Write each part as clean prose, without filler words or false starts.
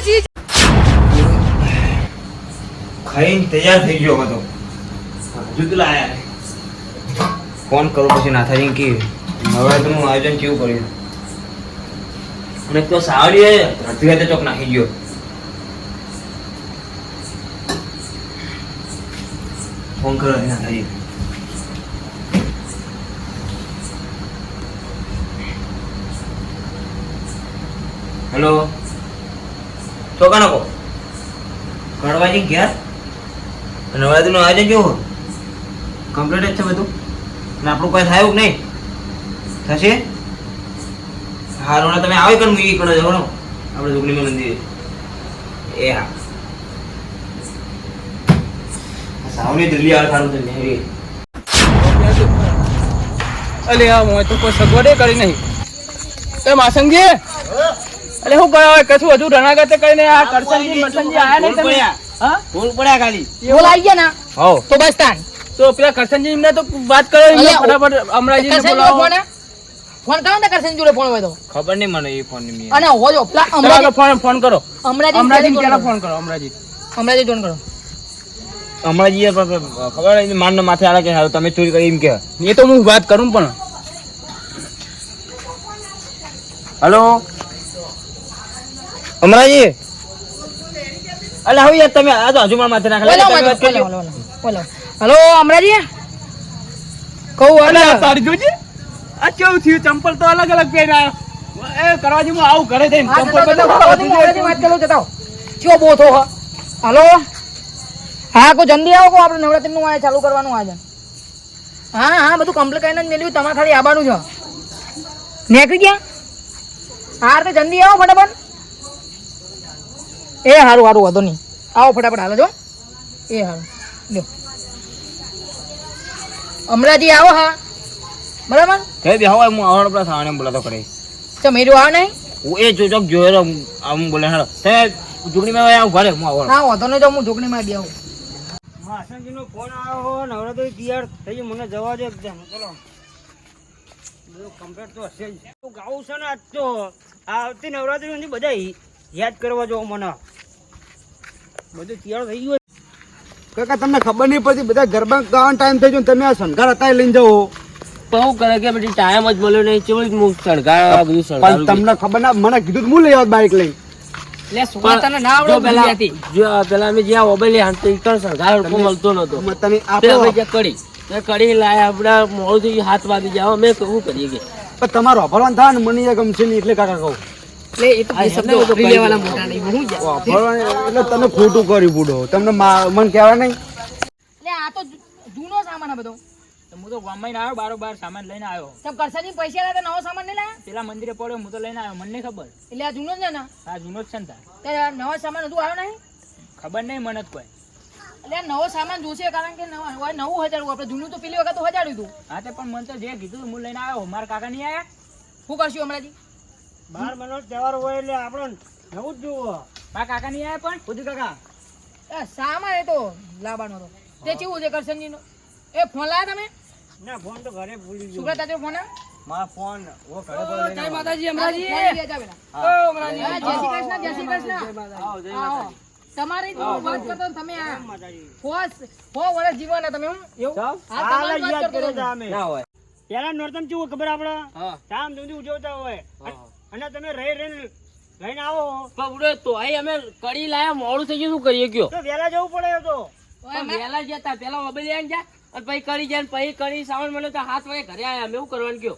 ચીજ ખાઈને તૈયાર થઈ ગયો હતો હજુ તો લાયા ફોન કરું પછી નાથાજી કે નવરાત્રીનું આયોજન કેવું કર્યું અને તો સાવડી ધરતી હાથે ચોક નાખી ગયો ફોન કરો નાથાજી હેલો ચોકા નાખો કડવાજી ગયા નવરાત્રીનું આયોજન કેવું કમ્પ્લીટ જ છે બધું અને આપણું કોઈ થાય નહીં થશે હારું તમે આવે કણ મૂકી કરો જવાનો આપણે જોગણીમાં મંદિરે એ હા સાવની જલ્દી આવે સારું છે મેરી અલે આ મોય તો કોઈ સગવડે કરી નહીં એ માસંગજી અલે હું કરાવે કશું હજુ રણાગતે કરીને આ કરસનજી મસનજી આયા નહીં તમે હા ફૂલ પડ્યા ખાલી બોલ આવી ગયા ના હો તો બસ તાન તો પેલા કરસનજી એમને તો વાત કરો એમને ફટાફટ અમરાજીને બોલાવો ફોન કરો ને કરસન જોડે ફોન હોય તો ખબર નહીં મને એ ફોન ની અને હોજો પેલા ચાલો ફોન કરો અમરાજી પેલા ફોન કરો અમરાજી ફોન કરો અમરાજી ખબર માન માથે આલા કે હારું તમે ચોરી કરી એમ કે એ તો હું વાત કરું પણ હેલો અમરાજી અલે હવે યાર તમે આ તો હજુ મારા માથે નાખલા બોલો હેલો અમરાજી કહું અલે તારી જોજી આ કેવું થયું ચંપલ તો અલગ અલગ પહેર્યા એ કરવાજી હું આવું ઘરે જઈને ચંપલ વાત કરો જતાઓ કયો બોથો હેલો હા કો જલ્દી આવો કો આપણે નવરાત્રીનું આ ચાલુ કરવાનું આજે હા બધું કમ્પ્લીટ કરીને જ મેલ્યું તમારે ખાલી આવવાનું છે નીકળી ગયા હા તો જલ્દી આવો ફટાફટ એ સારું વાંધો નહીં આવો ફટાફટ હાલો જો એ સારું લ્યો અમરાજી આવો હા બરાબર કઈ બે હવે હું આવડો પેલા સાવણે બોલાતો કરે તો મેરું આવ નહીં હું એ જોજોક જોયો આમ બોલે હાલો તે જોગણીમાં આવ ઘરે હું આવડો હા વાંધો નહીં તો હું જોગણીમાં બી આવું માસંજીનો ફોન આવ્યો નવરાત્રી તૈયાર થઈ મને જવા દે એકદમ ચલો બધું કમ્પ્લીટ તો હશે જ તું ગાવું છે ને આજ તો આવતી નવરાત્રી બધા યાદ કરવા જો મને બધું તૈયાર થઈ ગયું કાકા તમને ખબર નહીં પડતી બધા ગરબા ગાવાનો ટાઈમ થઈ ગયો તમે આ શણગાર હતા લઈને જાઓ બહુ કરે કે બધી ટાઈમ જ મળ્યો નહીં ચેવડી હું સળગા બધું પણ તમને ખબર ના મને કીધું હું લઈ આવત બાઈક લઈ લે સુવા તને ના આવડે ગુજરાતી પેલા અમે જ્યાં ઓબેલી હાંતો ઈકણ સળગા મળતો નતો તમે આપો કડી લાયા આપડા મોડું થઈ ગયું 7 વાગી જાવ અમે શું કરીએ કે પણ તમારો વાપરવાનું થાય ને મને ગમશે નહીં એટલે કાકા કહું લે એ તો બે શબ્દ વાપરી લેવાના મોટા નહીં હું જા એટલે તમે ખોટું કરી બુડો તમને મન કહેવાય નહીં લે આ તો જૂનો સામાન આ બધો હું તો ગામમાં આવ્યો બારોબાર સામાન લઈને આવ્યો સબ કરસાજી પૈસા લાગે નવો સામાન નહીં લાયા પેલા મંદિરે પડ્યો હું તો લઈને આવ્યો મને ખબર એટલે આ જૂનો જ ને આ જૂનો જ છે ને તે નવો સામાન હજુ આવ્યો નહીં ખબર નહીં મને જ કોઈ એટલે નવો સામાન જોશે કારણ કે નવું હજારું આપણે જૂનું તો પેલી વખત તો હજાર્યું હતું હા તે પણ મને તો જે કીધું હું લઈને આવ્યો મારા કાકા નહીં આવ્યા શું કરશું હમણાંથી 12 મહિનો તહેવાર હોય એટલે આપણો નવું જ જુઓ મારા કાકા નહીં આવ્યા પણ ખુદ કાકા એ સામાન એ તો લાવવાનો હતો તે કેવું છે કરશનજીનો એ ફોન લાયા તમે ના ફોન તો ઘરે ભૂલી ગયો શુક્ર તાજો ફોન મારા ફોન ઓ ઘરે જય માતાજી અમરાજી જય શ્રી કૃષ્ણ જય શ્રી કૃષ્ણ આવો તમારી તો વાત કરતો ને તમે આ ફો વર્ષ જીવવાના તમે હું એવું હા તમારી વાત કરતો હતો ના હોય પેલા નોરતમ કેવું ખબર આપડે હા શામ સુધી ઉજવતા હોય અને તમે લઈને આવો પબડે તો આઈ અમે કડી લાયા મોડું થઈ ગયું શું કરીએ કયો તો વેલા જવું પડે તો વેલા જતા પેલા ઓબેલી આન જા અને પછી કરી જાય પછી કરી સાવણ મળ્યો તો 7 વાગે ઘરે આયા અમે એવું કરવાનું કયો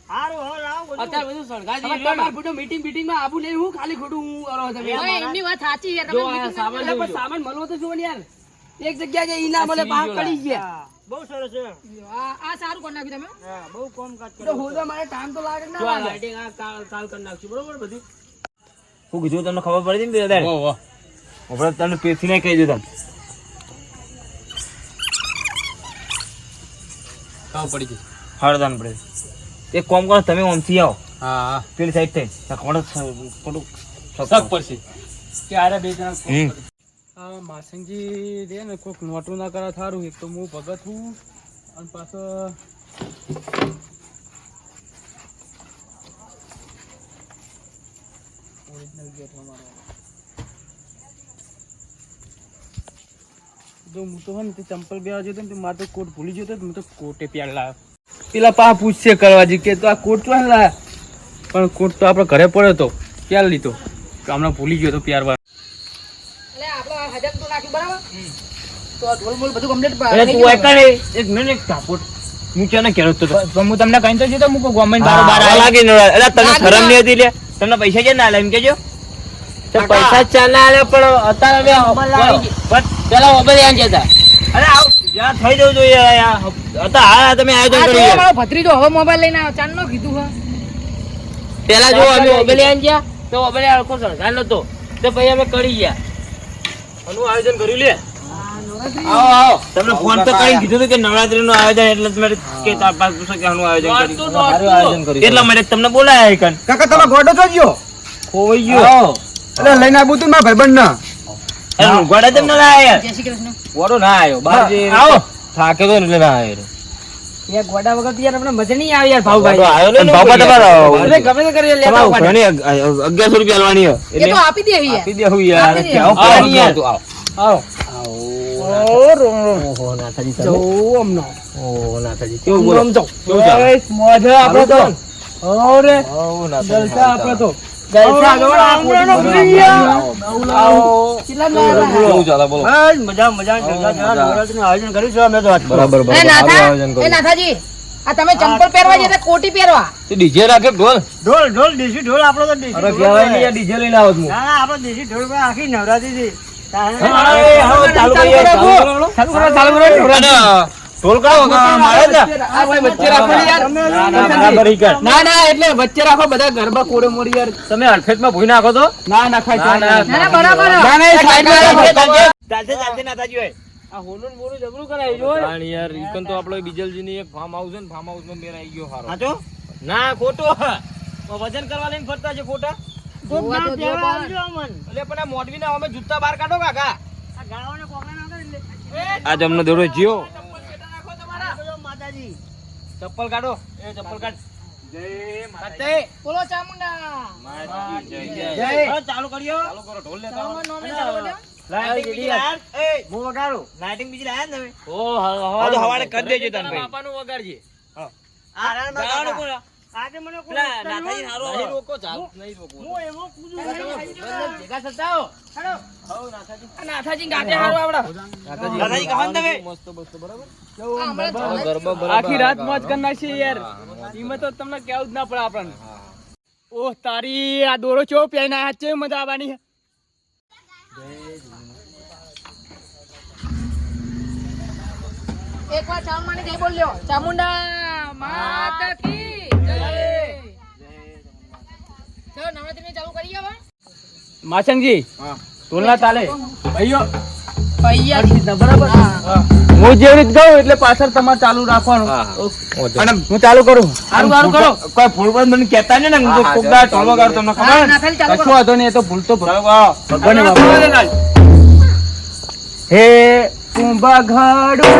હારું હો લાવો અત્યારે બધું સળગા હવે તમાર બુડો મીટિંગ માં આબુ લઈ હું ખાલી ખોટું હું કરો તમે એમની વાત સાચી છે જો તમે આ સામાન એટલે પણ સામાન મળવો તો જો ને યાર એક જગ્યા જે ઈના મળે બહાર પડી ગયા બહુ સરસ છે આ સારું કરી નાખ્યું તમે હા બહુ કામકાજ તો કરો હોદા મારે ટાઈમ તો લાગે જો આ લાઇટિંગ આ કાલ કરી નાખશું બરોબર બધું હું કીધું તમને ખબર પડી ને દાદા આપણે તમને પેથી નહીં કહી દીધું કાવ પડી ગઈ હળદાન પડે એક કામ કરો તમે ઓમથી આવો હા પેલી સાઈડ થઈ ખોટું શક પડશે કે આરે બે જણા આ માસંગજી રે ને કોક નોટું ના કરા થારું એક તો હું ભગત હું અને પાછો ઓરિજિનલ ગેટ અમારો જો હું તો ને તે ચંપલ બે જતો ને મારે તો કોટ ભૂલી ગયો તો હું તો કોટે પ્યાર લાવ્યો. પેલા પા પૂછશે કરવાજી કે તો આ કોટ તો લાયા, પણ કોટ તો આપણે ઘરે પડ્યો તો ક્યાં લીધો હમણાં ભૂલી ગયો તો પ્યારવા. એટલે આપણે આ હજાર તો નાખ્યું બરાબર તો આ ઢોલ બોલ બધું કમ્પ્લીટ અરે તું એકને એક મિનિટ ટાપોટ હું ક્યાં કેરો તો હું તમને કહી તો જીતો મૂકો ગવર્મેન્ટ બાર લાગે ને અરે તને શરમ નહીં હતી લે તમને પૈસા છે ના લે એમ કેજો તો પૈસા ચાલે આલે પણ અત્યારે પેલા મોબાઈલ આન જતા અરે આવ જ્યાં થઈ જવું જોઈએ હતા હા તમે આયોજન કર્યું મારો ભત્રીજો હવે મોબાઈલ લઈને આવ્યો ચાંદ નો કીધું હા પેલા જો અમે મોબાઈલ આન ગયા તો મોબાઈલ આખો સરકાર નતો તો પછી અમે કરી ગયા આનું આયોજન કર્યું લે. આવો આવો તમને ફોન તો કરીને કીધું હતું કે નવરાત્રી નું આયોજન એટલે તમારે કે તાર પાસ પૂછો કે આનું આયોજન કર્યું એટલા માટે તમને બોલાયા એકન કાકા તમે ગોડો તો ગયો ખોવાઈ ગયો એટલે લઈને આવું તું મારા ભાઈબંધ ના અરે ગોડા તેમ ના લાયા જય શ્રી કૃષ્ણ વડો ના આવ્યો બહાર જે આવો થાકે તો એટલે ના આવ્યો. યાર ગોડા વગર તો યાર આપણે મજા નહીં આવે યાર ભાવભાઈ આવ્યો ને બાપા તમારો અરે ગમે તે કરી લેતા તમારો પાડે. ઘણી 1100 રૂપિયા લેવાની એ તો આપી દે યાર આપી દેવું યાર આપી દે. આવો પાણી યાર આવો આવો કેવું બોલો કેવું ચાલે? મોઢા આપણે તો અરે જલસા આપણે તો જલસા કેટલા લાયા કેવું ચાલે બોલો? બસ મજા મજા નવરાત્રીનું આયોજન કર્યું છે અમે તો આજ. બરાબર એ નાથા એ નાથાજી આ તમે ચંપલ પહેરવા જતા કોટી પહેરવા તે ડીજે રાખે ઢોલ ઢોલ ઢોલ દેશી ઢોલ આપણો તો દેશી અરે ઢોલ કહેવાય હોય. નહીં ડીજે લઈને આવો છું. ના ના આપણો દેશી ઢોલ પર આખી નવરાત્રી છે ચાલુ કરો ઢોલ કરો મારે ને આ ભાઈ વચ્ચે રાખો ને યાર. બરાબર ઈ કર. ના ના એટલે વચ્ચે રાખો બધા ગરબા કોડે મોરી યાર. તમે અડફેટમાં ભૂઈ નાખો તો ના ના ખાય ના ના બરાબર ના ના સાઈડમાં રાખો. ચાલતે ચાલતે ના થાજી હોય. આ હોલું ને બોલું જબરું કરાય જો યાર ઈકન તો આપણો બીજલજીની એક ફાર્મ હાઉસ છે ને ફાર્મ હાઉસમાં મેર આવી ગયો હારો. સાચો? ના ખોટો વજન કરવા લઈને ફરતા છે ખોટા. જોવા તો જો પણ. આવજો અમન. એટલે પણ આ મોડવીના અમે જૂતા બહાર કાઢો કાકા. આ ગાળાઓને કોકરા ના કરે એટલે. આ તમને દોડો જીઓ બોલો માતાજી. ચપ્પલ કાઢો એ ચપ્પલ કાઢ. જય માતા બોલો ચામુંડા હવે ચાલુ કર્યો. ચાલુ કરો ઢોલ લેતા આવો. ચામુંડા નોમે ચાલુ કર્યો. લાઇટિંગ બીજી લાયા? એ, હું વગાડું. લાઇટિંગ બીજી લાયા ને તમે? ઓ હવારે હવારે કરી દેજો તને ભાઈ. બાપાનું વગાડજે. આ રાણ માં ગાવાનું કાકા. કોણ? આજે મને કોઈ પેલા રસ્તા નાથાજી ન હારો નહીં રોકો ચાલ નહીં રોકો. હું એવો કૂદું નહીં. ભેગા થતા આવો. હેડો. આ નાથાજી ગાતે હારો આવડા નાથાજી કહો ને તમે. મસ્ત મસ્ત બરાબર. આ હમણાં આખી રાત મોજ કરી નાખી યાર. ઈમાં તો તમને કેવું જ ના પડે આપણને. ઓહ તારી આ દોરો ચો પહેરીને આયા છે મજા આવવાની છે. એકવાર ચામુંડાની જય બોલ લ્યો ચામુંડા માતા કી જય ચલો નવરાત્રી ચાલુ કરી હવે માસંગજી ઢોલના તાલે ભાઈઓ પૈયા બરાબર. હું જેવી રીત ગયું એટલે પાછળ તમારે ચાલુ રાખવાનું. અને હું ચાલુ કરું. સારું સારું કરો કોઈ ફૂલ બંધ મને કહેતા નહીં ને હું તો કોક દાડો ટોળો ગાળું તમને ખબર ને? નાથાજી ચાલુ કશો કરો વાંધો નહીં એ તો ભૂલ તો ભગવાને ભગવાન વાપરે. હે કુંભ ઘડું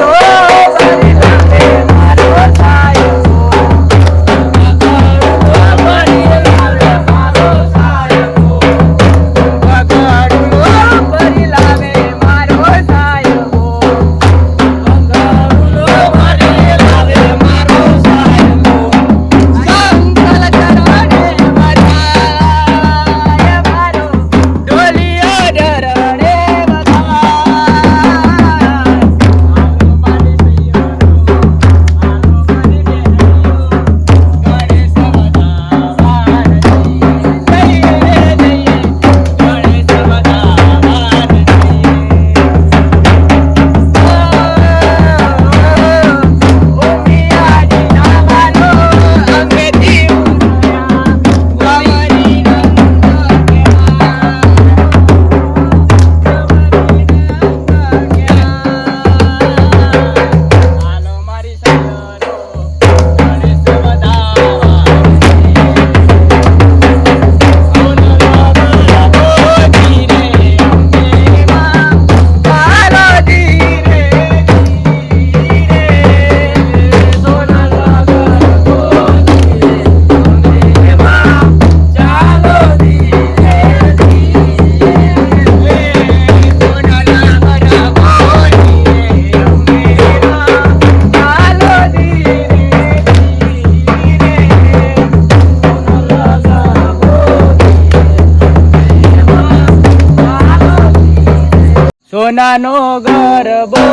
સોનાનો ગરબો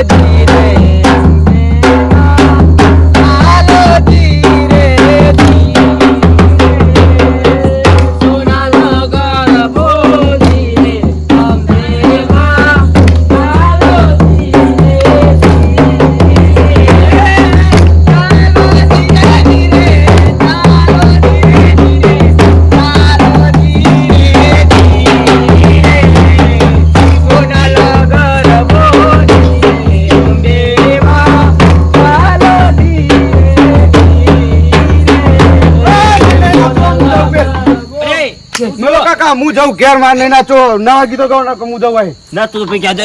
ધીરે હાલો ધીરે ધીરે સોનાનો ગરબો ધીરે અંબેમાં હાલો ધીરે મેલો કાકા હું જાઉં ઘેર માર નહીં નાચો નવા ગીતો ગાવ ના હું જાઉં ભાઈ ના તું ભાઈ ક્યાં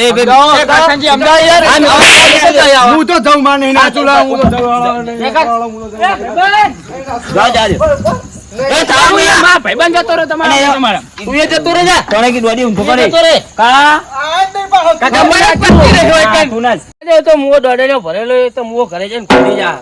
જાય? હું તો જાઉં માર નહીં નાચું લા હું તો જાઉં ભાઈબંધ જતો રહ્યો તમારા તું એ જતો રે જા. તને કીધું આડી ઊંધો કરે. તો મુઓ દોડેલો ભરેલો તો મુઓ ઘરે જઈને ખોલી જા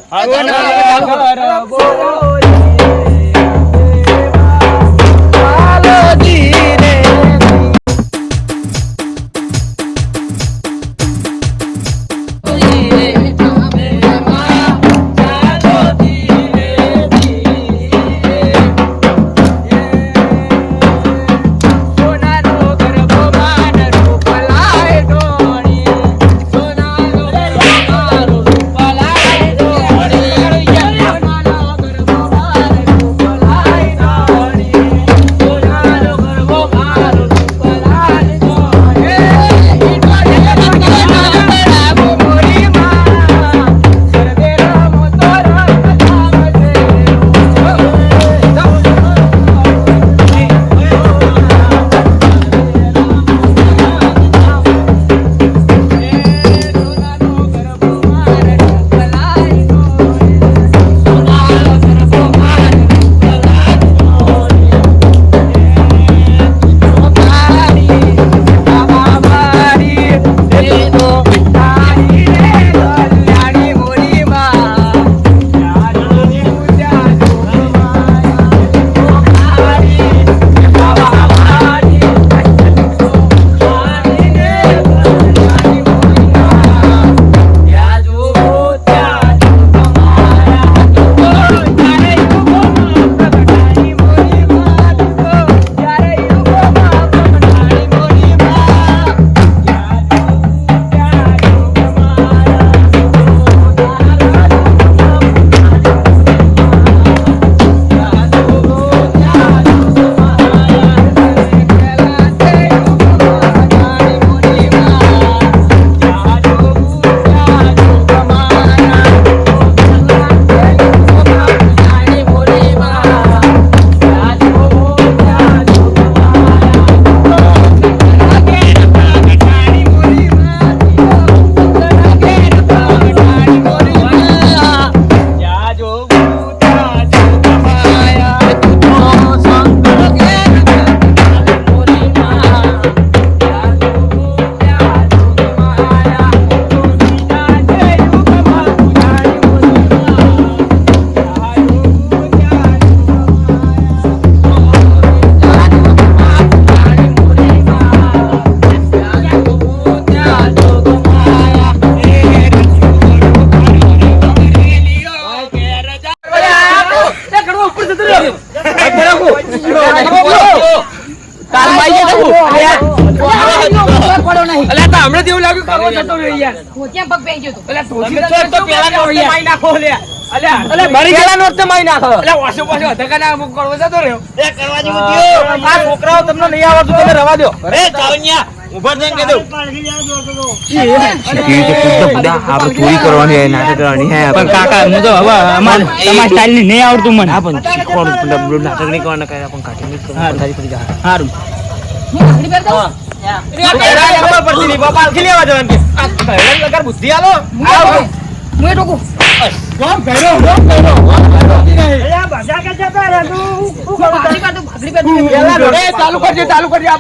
હમણાં જેવું લાગ્યું કરવો જતો રહ્યો યાર ક્યાં પગ પેઈ ગયો તો અલ્યા તો પેલા નો માઈ નાખો લે અલ્યા મરી ગયેલા નો તો માઈ નાખો અલ્યા વાસો પાછો ધકાના અમુક કરવો જતો રહ્યો એ કરવા જેવું થયું. આ છોકરાઓ તમને નહીં આવડતું તમે રવા દો એ ચાવણિયા ઉભા થઈને કહી દઉં. આપણે પૂરી કરવાની હે નાટક કરવાની હે પણ કાકા હું તો હવે અમાર સ્ટાઇલ ની નહીં આવડતું મને પણ શીખવાડું નાટક નહીં કરવાના કઈ પણ કાઢી નહીં કરવાનું તારી પડી જાય સારું હું ભાખરી પહેરતો હોઉં? બુદ્ધિ આલો હું એ ટોકું ભાખરી પહેરતો ચાલુ કરજે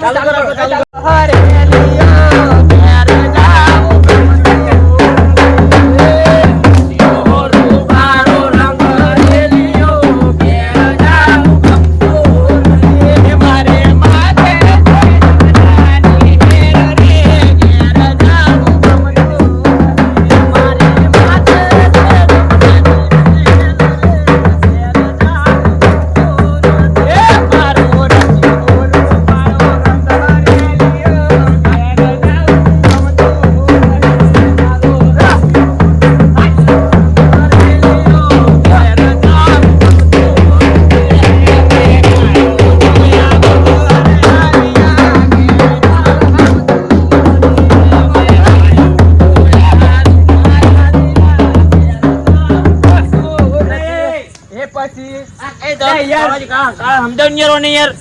સમજાવ ને યાર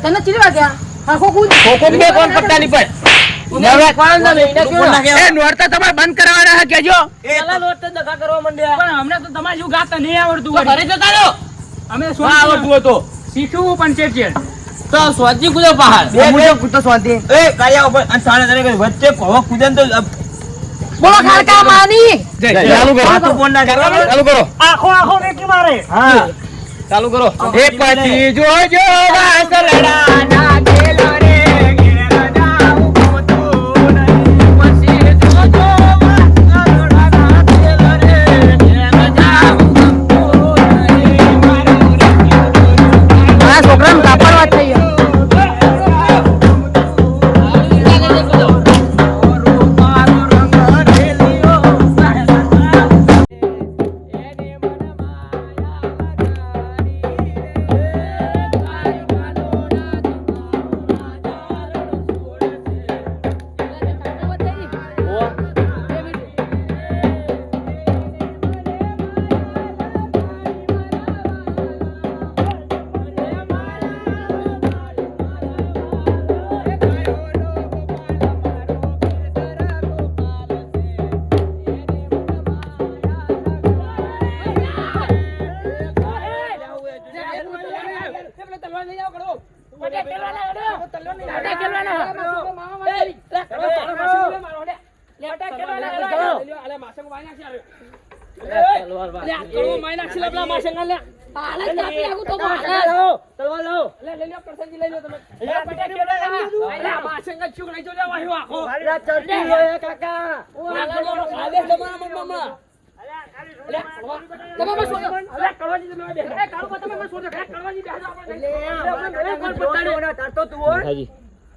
તને ચીરી વાગ્યા આખો કુદ ખોખો બે કોણ પટ્ટા ની પર નોરતા તમારે બંધ કરાવવાના છે કેજો પેલા નોટ તો દખા કરવા માંડ્યા પણ અમને તો તમારે જેવું ગાતા નહીં આવડતું તો ઘરે જતા રહ્યો અમે આવડતું હતો શીખવું પણ છે તો સ્વાજી કુદો પહાડ કૂદતો શાંતિ એ કાયા ઉપર અને સાણે સાણે વચ્ચે કોવા કુદન તો બોલો ખાડકા માની ચાલુ કરો તો ફોન ના કરવા ચાલુ કરો આખો વેકી મારે હા ચાલુ કરો એક પછી જોજો વાસલડા ના ખેલો રે આ છોકરાને કાપડવા થઈ ગયો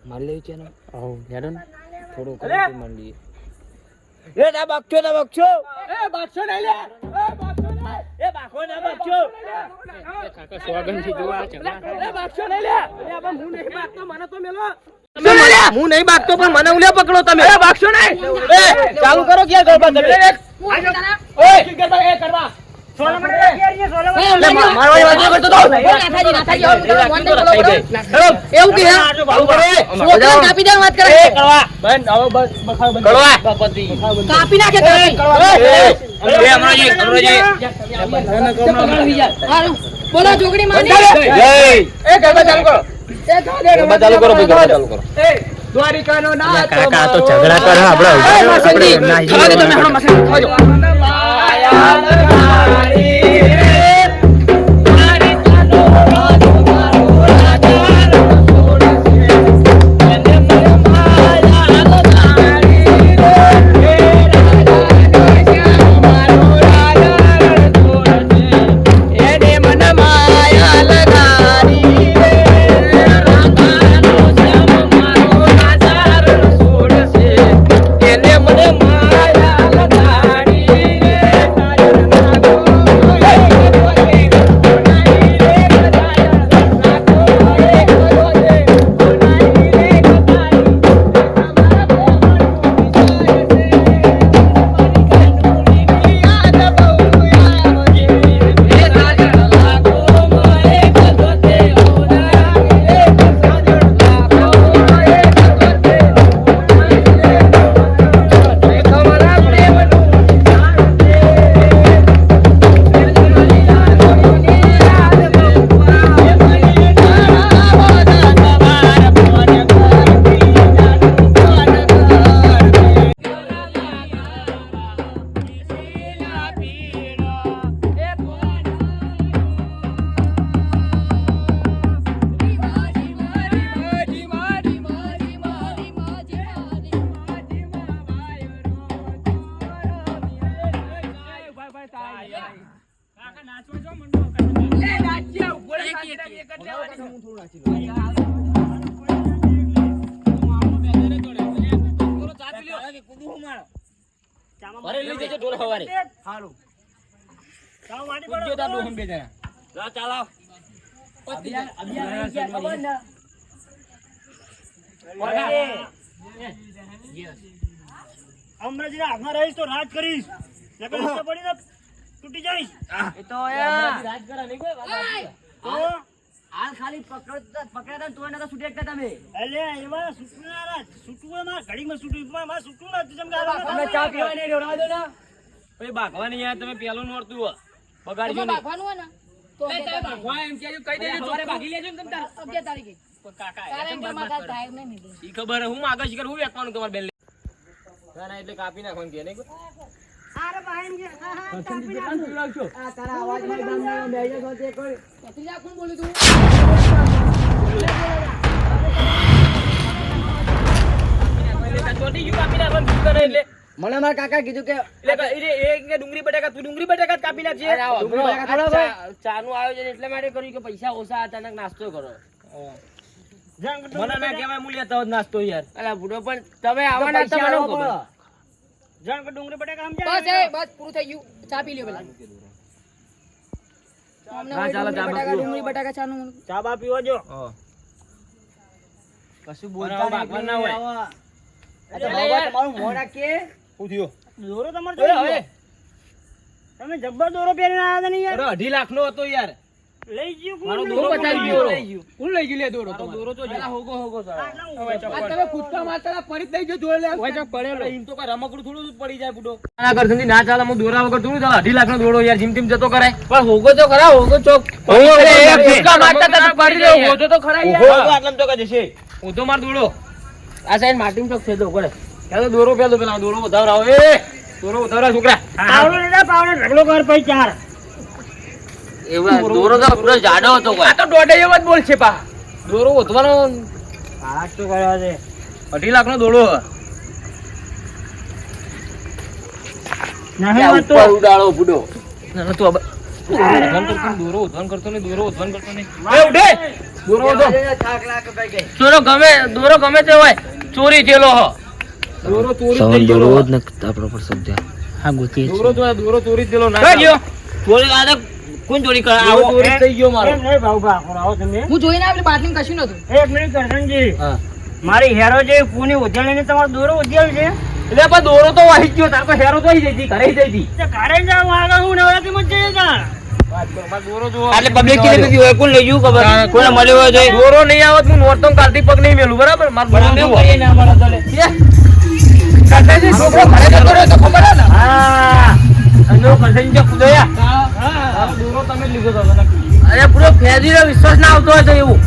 મારી લેવી છે ને હેડો ને થોડું માંડી એ ના બક્ષો એ બાદશો નહીં લે એ બાખો ના બક્ષો કાકા સ્વાગત થી જોવા એ બાદશો નહીં લે હું નહીં બાદતો મને તો મેલો હું નહીં બાગતો પણ મને ઉલ્યા પકડો તમે એ બાદશો નહીં એ ચાલુ કરો ક્યાં ગરબા તમે ઓય કી કરવા એ કરવા મારવાડી વાજો કરતો તો નાથાજી એવું કે કાપી દે વાત કરે કરવા બંધ હવે બસ બખાવ બંધ કરવા બાપતી કાપી નાખે બોલો જોગડી માની એ ગરબા ચાલુ કરો ગરબા ચાલુ કરો ભાઈ ગરબા ચાલુ કરો એ દ્વારિકાનો નાથ કાકા તો ઝઘડા કરે આપણે તમે હણો મસંદી ખાજો ભરે લઈ જજો ઢોલ હવારે સારું ચાલ માડી પૂજ્યો તા ડોહમ બે જણા જા ચાલો અમરાજી હાથમાં રહીશ તો રાજ કરીશ નકર નીચે પડીને તૂટી જઈશ એ તો યાર રાજગરા નહીં કોઈ વાત તો હાલ ખાલી પકડ્યા તો નતા છૂટી શકતા તમે. અલે એવા સુટનારા સુટવું માં ઘડીમાં સુટવું માં સુટવું નથી જેમ કે તમે ચા પીવા નહીં દેવડાવો દો ને. ભાઈ ભાગવાની યાર તમે પેલું નોરતું હો બગાડજો તમારે નહીં ભાગવાનું હોય ને તો એ તમે ભાગવા એમ કહેજો કહી દેજો સવારે ચોખ્ખું. ભાગી લેજો ને તમ તાર. 11 તારીખે કાકા તારે એમ કે મારા ટાઈમ નહીં નીકળે. ઈ ખબર હે, હું માગા શિખર હું વેચવાનું તમારે બેન ના ના એટલે કાપી નાખવાનું કે નહીં અરે ભાઈ એમ કે હા હા કાપી નાખો. પીવડાવશો આ તારા અવાજમાં ગામમાં બેહી જાવ તો કોઈ ભત્રીજા કોણ બોલ્યું તું? ચોટી ગયું કાપી નાખવાનું શું કરે એટલે મને મારા કાકા કીધું કે એટલે એ કે ડુંગળી બટાકા તું ડુંગળી બટાકા જ કાપી નાખજે ચાનું આયોજન એટલે માટે કર્યું કે પૈસા ઓછા અચાનક નાસ્તો કરો મને ના કહેવાય હું લેતા હોત નાસ્તો યાર અલા બુડો પણ તમે આવવાના હતા મને ખબર જાણ કે ડુંગળી બટાકા બસ સમજાય એ બસ પૂરું થઈ ગયું. ચા પી લ્યો પેલા. અમને હા, હોય ચાલો, ચા બટાકા, પીવો. ડુંગળી બટાકા ચાનું ચા બા પીવો જો. કશું બોલતા બોલતા ના હોય. તમારું મોં રાખીએ. શું થયું દોરો તમારે તો હવે તમે જબ્બર દોરો પહેરીને આવ્યા હતા ને યાર. અરે 2.5 લાખ નો હતો યાર લઈ ગયું કોણ મારો લઈ દોરો ગયું? બચાવી ગયો હું લઈ ગયો લે દોરો તો દોરો તો જરા હોગો હોગો આટલા તમે કૂદકા મારતા ફરી દઈ જો જોડે લે ઓય પડેલો એમ તો કઈ રમકડું થોડું જ પડી જાય બુડો ના કરથી ના ચાલે હું દોરા વગર થોડું ચાલે 2.5 લાખ નો દોરો યાર જીમ જીમ જતો કરાય પણ હોગો તો ખરા હોગો ચોક કૂદકા મારતા તા પડી રહ્યો હોગો તો ખરા યાર આટલામ તો કજે છે હું તો માર દોડો આ સાઈડ માટીમ ચોક છે તો કરે ચાલો દોરો પેલો પેલા દોરો વધારાવો એ દોરો વધારા છોકરા પાવડો લેતા પાવડો ઢગલો કર પછી ચાર. એવા દોરો તો પૂરો જાડો હતો કોઈ આ તો દોડે એવો જ બોલ છે પા દોરો વધવાનો હાથ તો કર્યો છે. 2.5 લાખ નો દોડો નહીં વાત તો. ઉડાડો બુડો ના તો દોરો ઉધન કરતો નહીં દોરો ઉધન કરતો નહીં એ ઉઠે દોરો ઉધો થાક લાગ ભાઈ ગઈ. દોરો ગમે તે હોય ચોરી થયેલો હો દોરો ચોરી થઈ ગયેલો હો. આપણો પર સમજ્યા હા ગોતી દોરો ચોરી થયેલો ના ગયો ચોરી આ કોણ ચોરી કરે આવો ચોરી થઈ ગયો મારો એમ નહીં ભાઉ ભાખો આવો તમે. હું જોઈને આવી બાટલીમાં કશું નતું. એક મિનિટ કરશનજી. હા મારી હેરો જે પૂની ઉધેલીને તમારો દોરો ઉધેલ છે એટલે પણ દોરો તો વાહી ગયો તાર પાસે હેરો તો આવી જઈ ઘરે જઈ હતી તે ઘરે જાવ આગળ હું નવરાત્રીમાં જ જઈએ ત્યાં. એટલે પબ્લિક કેટલી બધી હોય કોણ લઈ ગયું ખબર કોને મળ્યો હોય તો દોરો નહીં આવત હું નોરતો કાલથી પગ નહીં મેલું બરાબર માર બનાવ કરીએ ને અમારા દલે કાકાજી છોકરો ઘરે જતો રહ્યો તો ખબર હે ને હા અંજો કરસન જે કુદયા હા દોરો તમે જ લીધો તો અરે પૂરો ફેદીનો વિશ્વાસ ના આવતો હોય તો એવું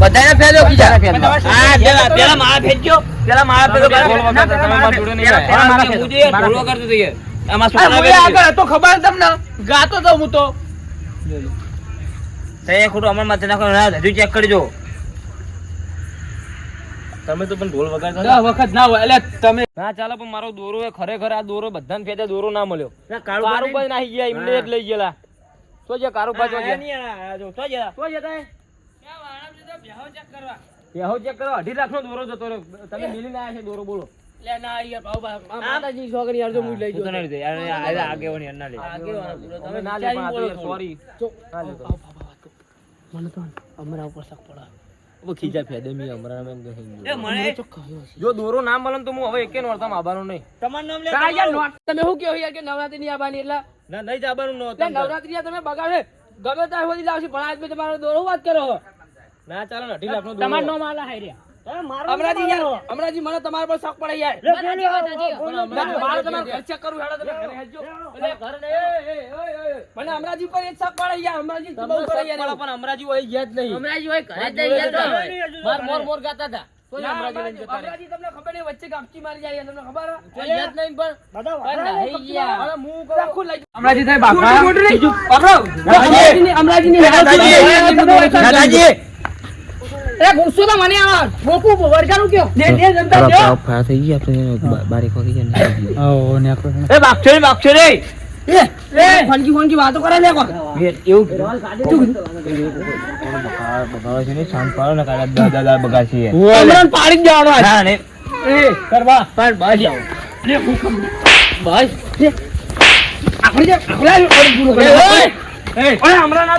બધાને ફેદો બીજા હા પેલા મારા ફેદજો પેલા મારા પેલો તમે મારા જોડે નહીં પેલા મારા ફેદો ઢોલવા કરતો તો યાર આમાં છોકરા આગળ તો ખબર તમને ગાતો તો હું તો તે ખોટું અમાર માથે નાખો ના હજુ ચેક કરજો તમે તો પણ ઢોલ વગાડતા વખત ના હોય એટલે તમે ના ચાલો પણ મારો દોરો એ ખરેખર આ દોરો બધાને ફેદે દોરો ના મળ્યો કારુભાઈ નાહી ગયા એમને જ લઈ ગયેલા તો જે કારુભાઈ તો ગયા તો જતા તો જતા બેહો ચેક કરો 2.5 લાખ નો દોરો જતો રહ્યો તમે મિલીને આયા છે દોરો બોલો લે ના યાર ભાવ માતાજી છોકરી યાર જો હું લઈ ગયો નહીં યાર આગેવાની ના લે તમે ના લે પણ આ તો યાર સોરી ના લે તો મને તો અમારા ઉપર શક પડા ઓ ખીજા ફેદે મી અમારા નામ કહી એ મને જો દોરો ના મળે તો હું હવે એકે નોરતા આબાનો નહીં તમારું નામ લે. કા યાર નોટ તમે શું કહો યાર કે નવરાત્રી ની આવવાની એટલે ના નહીં જવાનું નો એટલે નવરાત્રી તમે બગાડે ગમે ત્યાં હોદી લાવશે પણ આજ તમારો દોરો વાત કરો ના ચાલો ને 2.5 લાખ નો તમાર દોરો નો માલા હાર્યા તમે મારો અમરાજી યાર અમરાજી મને તમારા પર શક પડે યાર મારે તમારે ખર્ચા કરું હેડો તમે ઘરે હેજો એટલે ઘર ને મને અમરાજી પર એક શક પડે યાર અમરાજી તો બહુ પડે યાર પણ અમરાજી હોય ગયા જ નહીં અમરાજી હોય ઘરે જ માર મોર ગાતા હતા કોઈ અમરાજી લઈને જતા રહે અમરાજી તમને ખબર નહીં વચ્ચે ગામચી મારી જાય તમને ખબર કોઈ યાદ નહીં પણ બધા પણ વાળા નહીં યાર હવે હું કહું આખું લઈ અમરાજી થાય બાપા અમરાજી ની દાદાજી એ ગુસ્સો તો મને આવે બોકુ વરગાનું કયો દે જનતા દે ફાયા થઈ ગયા આપણે 12 વાગી ગયા એ બાપછે રે એ ફોનકી વાતો કરે લે કો એવું બગાવે છે ને શાંત પાડો ને કાકા દાદા બગાસી અમરાન પાડી જ જવાનો ના ને એ કરવા પણ બસ જાઓ લે હુકમ બસ આખડી જે આખલા પૂરો કરે એ ઓય અમરાન આ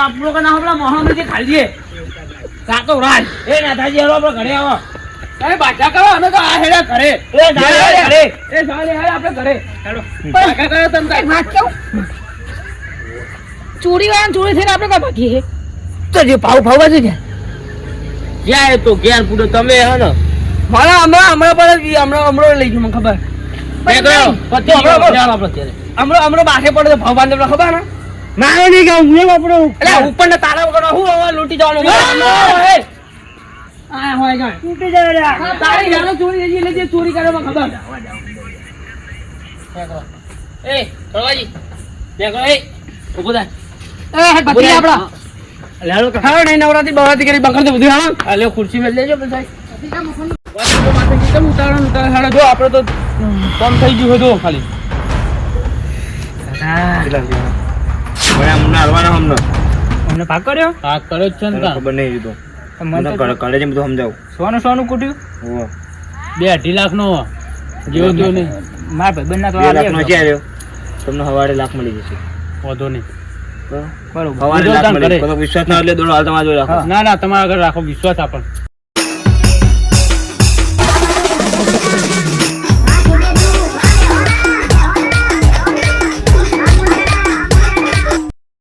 આપણો કે ના આપલા મોહમ્મદ જે ખાલી દે કાતો રાજ એ નાથાજી હાલો આપણે ઘરે આવો એ બાજા કરો અમે તો આ હેડા ઘરે એ દાદા ઘરે એ સાલે હાલ આપણે ઘરે હેડો બાજા કરો તમ કાઈ વાત કહું ચોરી વાળા ચોરી થઈને આપણે કા ભાગી હે તો જે ભાવ ભાવ છે ક્યાં એ તો ઘેર પૂરો તમે હે ને મારા હમણાં પર હમણાં લઈ ગયું મને ખબર હમણાં બાસે પડે ભાવ બાંધે ખબર ને મારે નહીં ગામ હું વાપરો એટલે ઉપર ને તારા વગર હું હવે લૂંટી જવાનું આ હોય ગણ તૂટી જાય રે તારી જાનો ચોરી થઈ એટલે જે ચોરી કરે મને ખબર એ કરવાજી દેખો એ ઉભો થાય એ બધી આપડા લેલો ખાવ નહીં નવરાત્રી બવરાત્રી કરી બકર તો બધું હા આ લે ખુરશી મેલ લેજો પછી કેમ ઉતારો જો આપણે તો કમ થઈ ગયું હતું ખાલી અમને ભાગ કર્યો આ કર્યો જ છે ને ખબર નહીં દીધો મને તો કાલે જેમ બધું સમજાવું સોનું કૂટ્યું 2.5 લાખ નો જેવો તેવો નહીં મારા ભાઈબંધ ના તો 2 લાખ નો ક્યાં આવ્યો તમને હવાડે લાખ મળી જશે વધો નહીં બરોબર હવાડે લાખ મળી વિશ્વાસ ના એટલે દોડો હાલ તમારા જોડે રાખો ના તમારા આગળ રાખો વિશ્વાસ આપણને